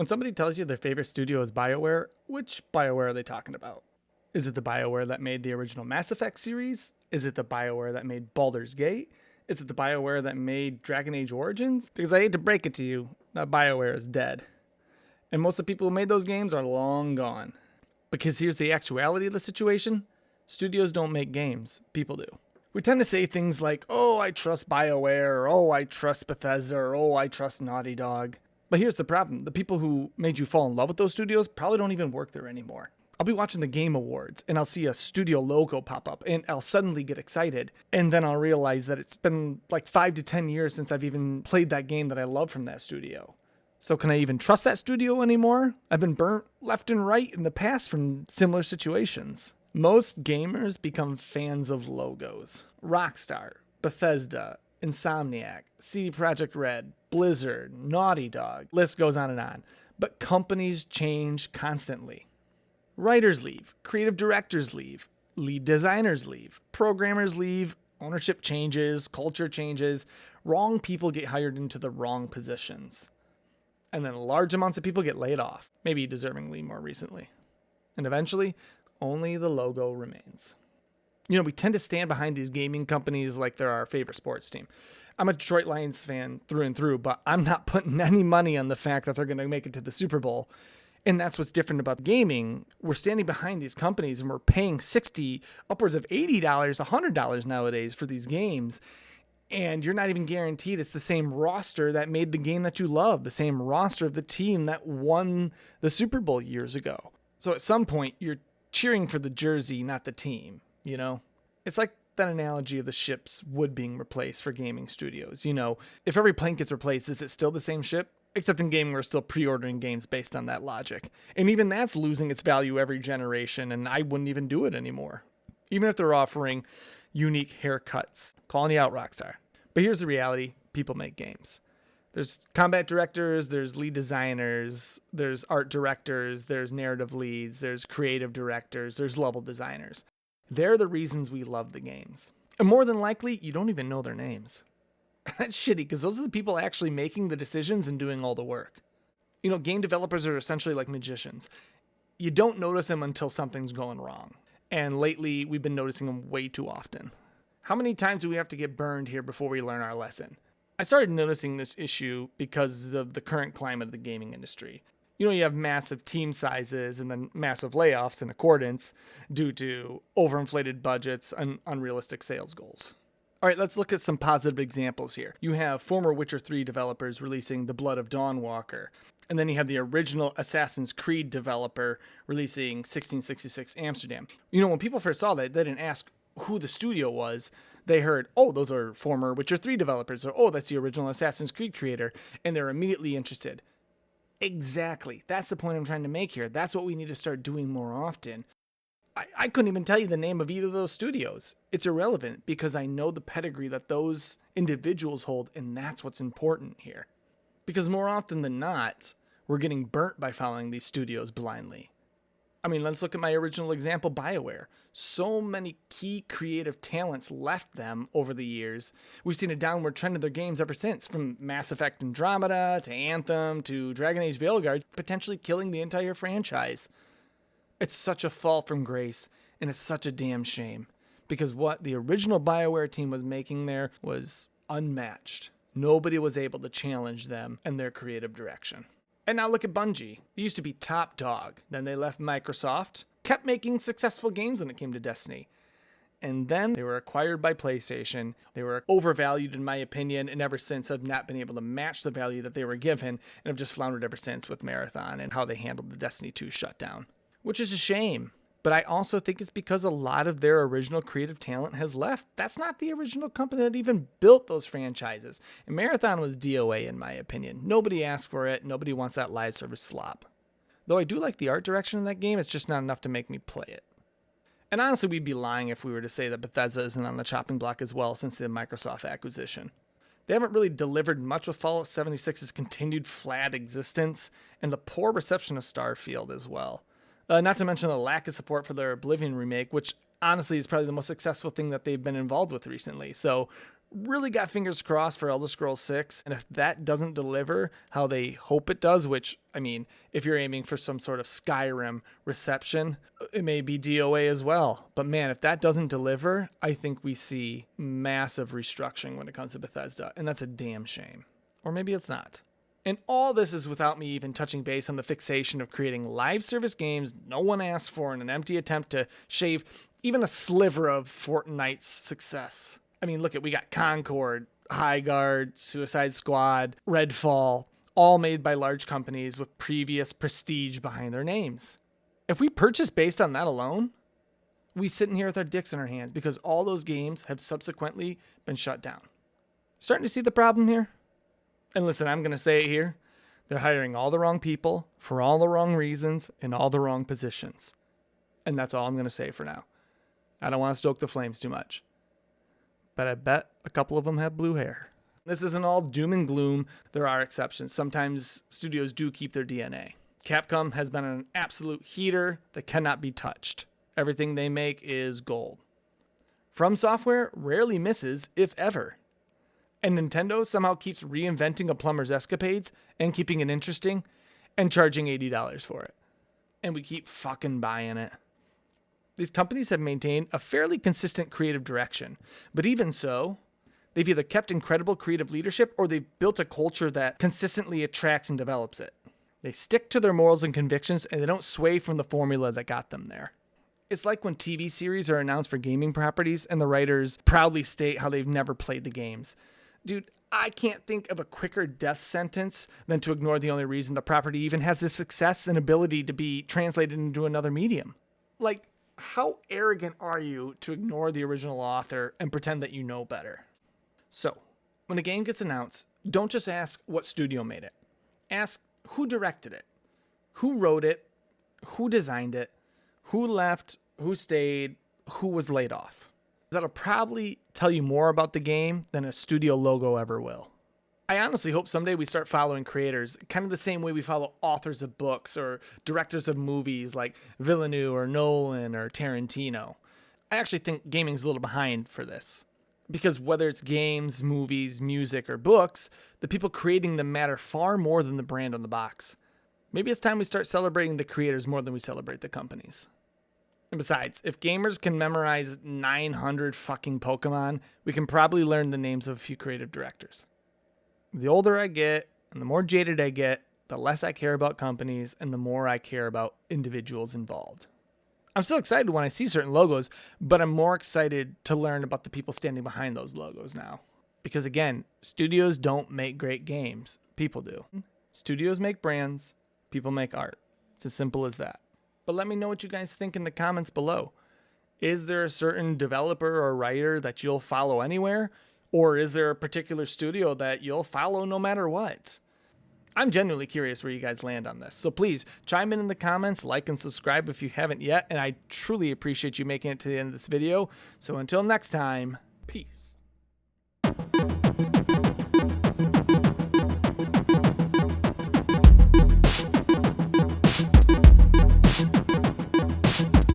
When somebody tells you their favorite studio is BioWare, which BioWare are they talking about? Is it the BioWare that made the original Mass Effect series? Is it the BioWare that made Baldur's Gate? Is it the BioWare that made Dragon Age Origins? Because I hate to break it to you, that BioWare is dead. And most of the people who made those games are long gone. Because here's the actuality of the situation. Studios don't make games. People do. We tend to say things like, oh, I trust BioWare, or oh, I trust Bethesda, or oh, I trust Naughty Dog. But here's the problem. The people who made you fall in love with those studios probably don't even work there anymore. I'll be watching the Game Awards and I'll see a studio logo pop up and I'll suddenly get excited. And then I'll realize that it's been like 5 to 10 years since I've even played that game that I love from that studio. So can I even trust that studio anymore? I've been burnt left and right in the past from similar situations. Most gamers become fans of logos. Rockstar, Bethesda, Insomniac, CD Projekt Red, Blizzard, Naughty Dog, list goes on and on. But companies change constantly. Writers leave, creative directors leave, lead designers leave, programmers leave, ownership changes, culture changes, wrong people get hired into the wrong positions. And then large amounts of people get laid off, maybe deservingly more recently. And eventually, only the logo remains. You know, we tend to stand behind these gaming companies like they're our favorite sports team. I'm a Detroit Lions fan through and through, but I'm not putting any money on the fact that they're going to make it to the Super Bowl. And that's what's different about gaming. We're standing behind these companies and we're paying $60, upwards of $80, $100 nowadays for these games. And you're not even guaranteed it's the same roster that made the game that you love, the same roster of the team that won the Super Bowl years ago. So at some point, you're cheering for the jersey, not the team, you know? It's like that analogy of the ship's wood being replaced for gaming studios. You know, if every plank gets replaced, is it still the same ship? Except in gaming, we're still pre-ordering games based on that logic. And even that's losing its value every generation, and I wouldn't even do it anymore. Even if they're offering unique haircuts. Calling you out, Rockstar. But here's the reality. People make games. There's combat directors, there's lead designers, there's art directors, there's narrative leads, there's creative directors, there's level designers. They're the reasons we love the games. And more than likely, you don't even know their names. That's shitty, because those are the people actually making the decisions and doing all the work. You know, game developers are essentially like magicians. You don't notice them until something's going wrong. And lately, we've been noticing them way too often. How many times do we have to get burned here before we learn our lesson? I started noticing this issue because of the current climate of the gaming industry. You know, you have massive team sizes and then massive layoffs in accordance due to overinflated budgets and unrealistic sales goals. All right, let's look at some positive examples here. You have former Witcher 3 developers releasing The Blood of Dawnwalker. And then you have the original Assassin's Creed developer releasing 1666 Amsterdam. You know, when people first saw that, they didn't ask who the studio was. They heard, oh, those are former Witcher 3 developers, or oh, that's the original Assassin's Creed creator, and they're immediately interested. Exactly. That's the point I'm trying to make here. That's what we need to start doing more often. I couldn't even tell you the name of either of those studios. It's irrelevant because I know the pedigree that those individuals hold, and that's what's important here. Because more often than not, we're getting burnt by following these studios blindly. I mean, let's look at my original example, BioWare. So many key creative talents left them over the years. We've seen a downward trend in their games ever since, from Mass Effect Andromeda to Anthem to Dragon Age Veilguard, potentially killing the entire franchise. It's such a fall from grace, and it's such a damn shame. Because what the original BioWare team was making there was unmatched. Nobody was able to challenge them and their creative direction. And now look at Bungie. They used to be top dog. Then they left Microsoft, kept making successful games when it came to Destiny. And then they were acquired by PlayStation. They were overvalued, in my opinion, and ever since have not been able to match the value that they were given, and have just floundered ever since with Marathon and how they handled the Destiny 2 shutdown. Which is a shame. But I also think it's because a lot of their original creative talent has left. That's not the original company that even built those franchises. And Marathon was DOA, in my opinion. Nobody asked for it. Nobody wants that live service slop. Though I do like the art direction in that game, it's just not enough to make me play it. And honestly, we'd be lying if we were to say that Bethesda isn't on the chopping block as well since the Microsoft acquisition. They haven't really delivered much with Fallout 76's continued flat existence and the poor reception of Starfield as well. Not to mention the lack of support for their Oblivion remake, which honestly is probably the most successful thing that they've been involved with recently. So really got fingers crossed for Elder Scrolls 6, and if that doesn't deliver how they hope it does, which, I mean, if you're aiming for some sort of Skyrim reception, it may be DOA as well. But man, if that doesn't deliver, I think we see massive restructuring when it comes to Bethesda, and that's a damn shame. Or maybe it's not. And all this is without me even touching base on the fixation of creating live service games no one asked for in an empty attempt to shave even a sliver of Fortnite's success. I mean, look, we got Concord, Highguard, Suicide Squad, Redfall, all made by large companies with previous prestige behind their names. If we purchase based on that alone, we sitting here with our dicks in our hands because all those games have subsequently been shut down. Starting to see the problem here? And listen, I'm going to say it here. They're hiring all the wrong people for all the wrong reasons in all the wrong positions. And that's all I'm going to say for now. I don't want to stoke the flames too much. But I bet a couple of them have blue hair. This isn't all doom and gloom. There are exceptions. Sometimes studios do keep their DNA. Capcom has been an absolute heater that cannot be touched. Everything they make is gold. From Software rarely misses, if ever. And Nintendo somehow keeps reinventing a plumber's escapades and keeping it interesting and charging $80 for it. And we keep fucking buying it. These companies have maintained a fairly consistent creative direction, but even so, they've either kept incredible creative leadership or they've built a culture that consistently attracts and develops it. They stick to their morals and convictions and they don't sway from the formula that got them there. It's like when TV series are announced for gaming properties and the writers proudly state how they've never played the games. Dude, I can't think of a quicker death sentence than to ignore the only reason the property even has the success and ability to be translated into another medium. Like, how arrogant are you to ignore the original author and pretend that you know better? So, when a game gets announced, don't just ask what studio made it. Ask who directed it, who wrote it, who designed it, who left, who stayed, who was laid off. That'll probably tell you more about the game than a studio logo ever will. I honestly hope someday we start following creators kind of the same way we follow authors of books or directors of movies like Villeneuve or Nolan or Tarantino. I actually think gaming's a little behind for this. Because whether it's games, movies, music, or books, the people creating them matter far more than the brand on the box. Maybe it's time we start celebrating the creators more than we celebrate the companies. And besides, if gamers can memorize 900 fucking Pokemon, we can probably learn the names of a few creative directors. The older I get and the more jaded I get, the less I care about companies and the more I care about individuals involved. I'm still excited when I see certain logos, but I'm more excited to learn about the people standing behind those logos now. Because again, studios don't make great games. People do. Studios make brands. People make art. It's as simple as that. But let me know what you guys think in the comments below. Is there a certain developer or writer that you'll follow anywhere? Or is there a particular studio that you'll follow no matter what? I'm genuinely curious where you guys land on this. So please chime in the comments, like and subscribe if you haven't yet. And I truly appreciate you making it to the end of this video. So until next time, peace.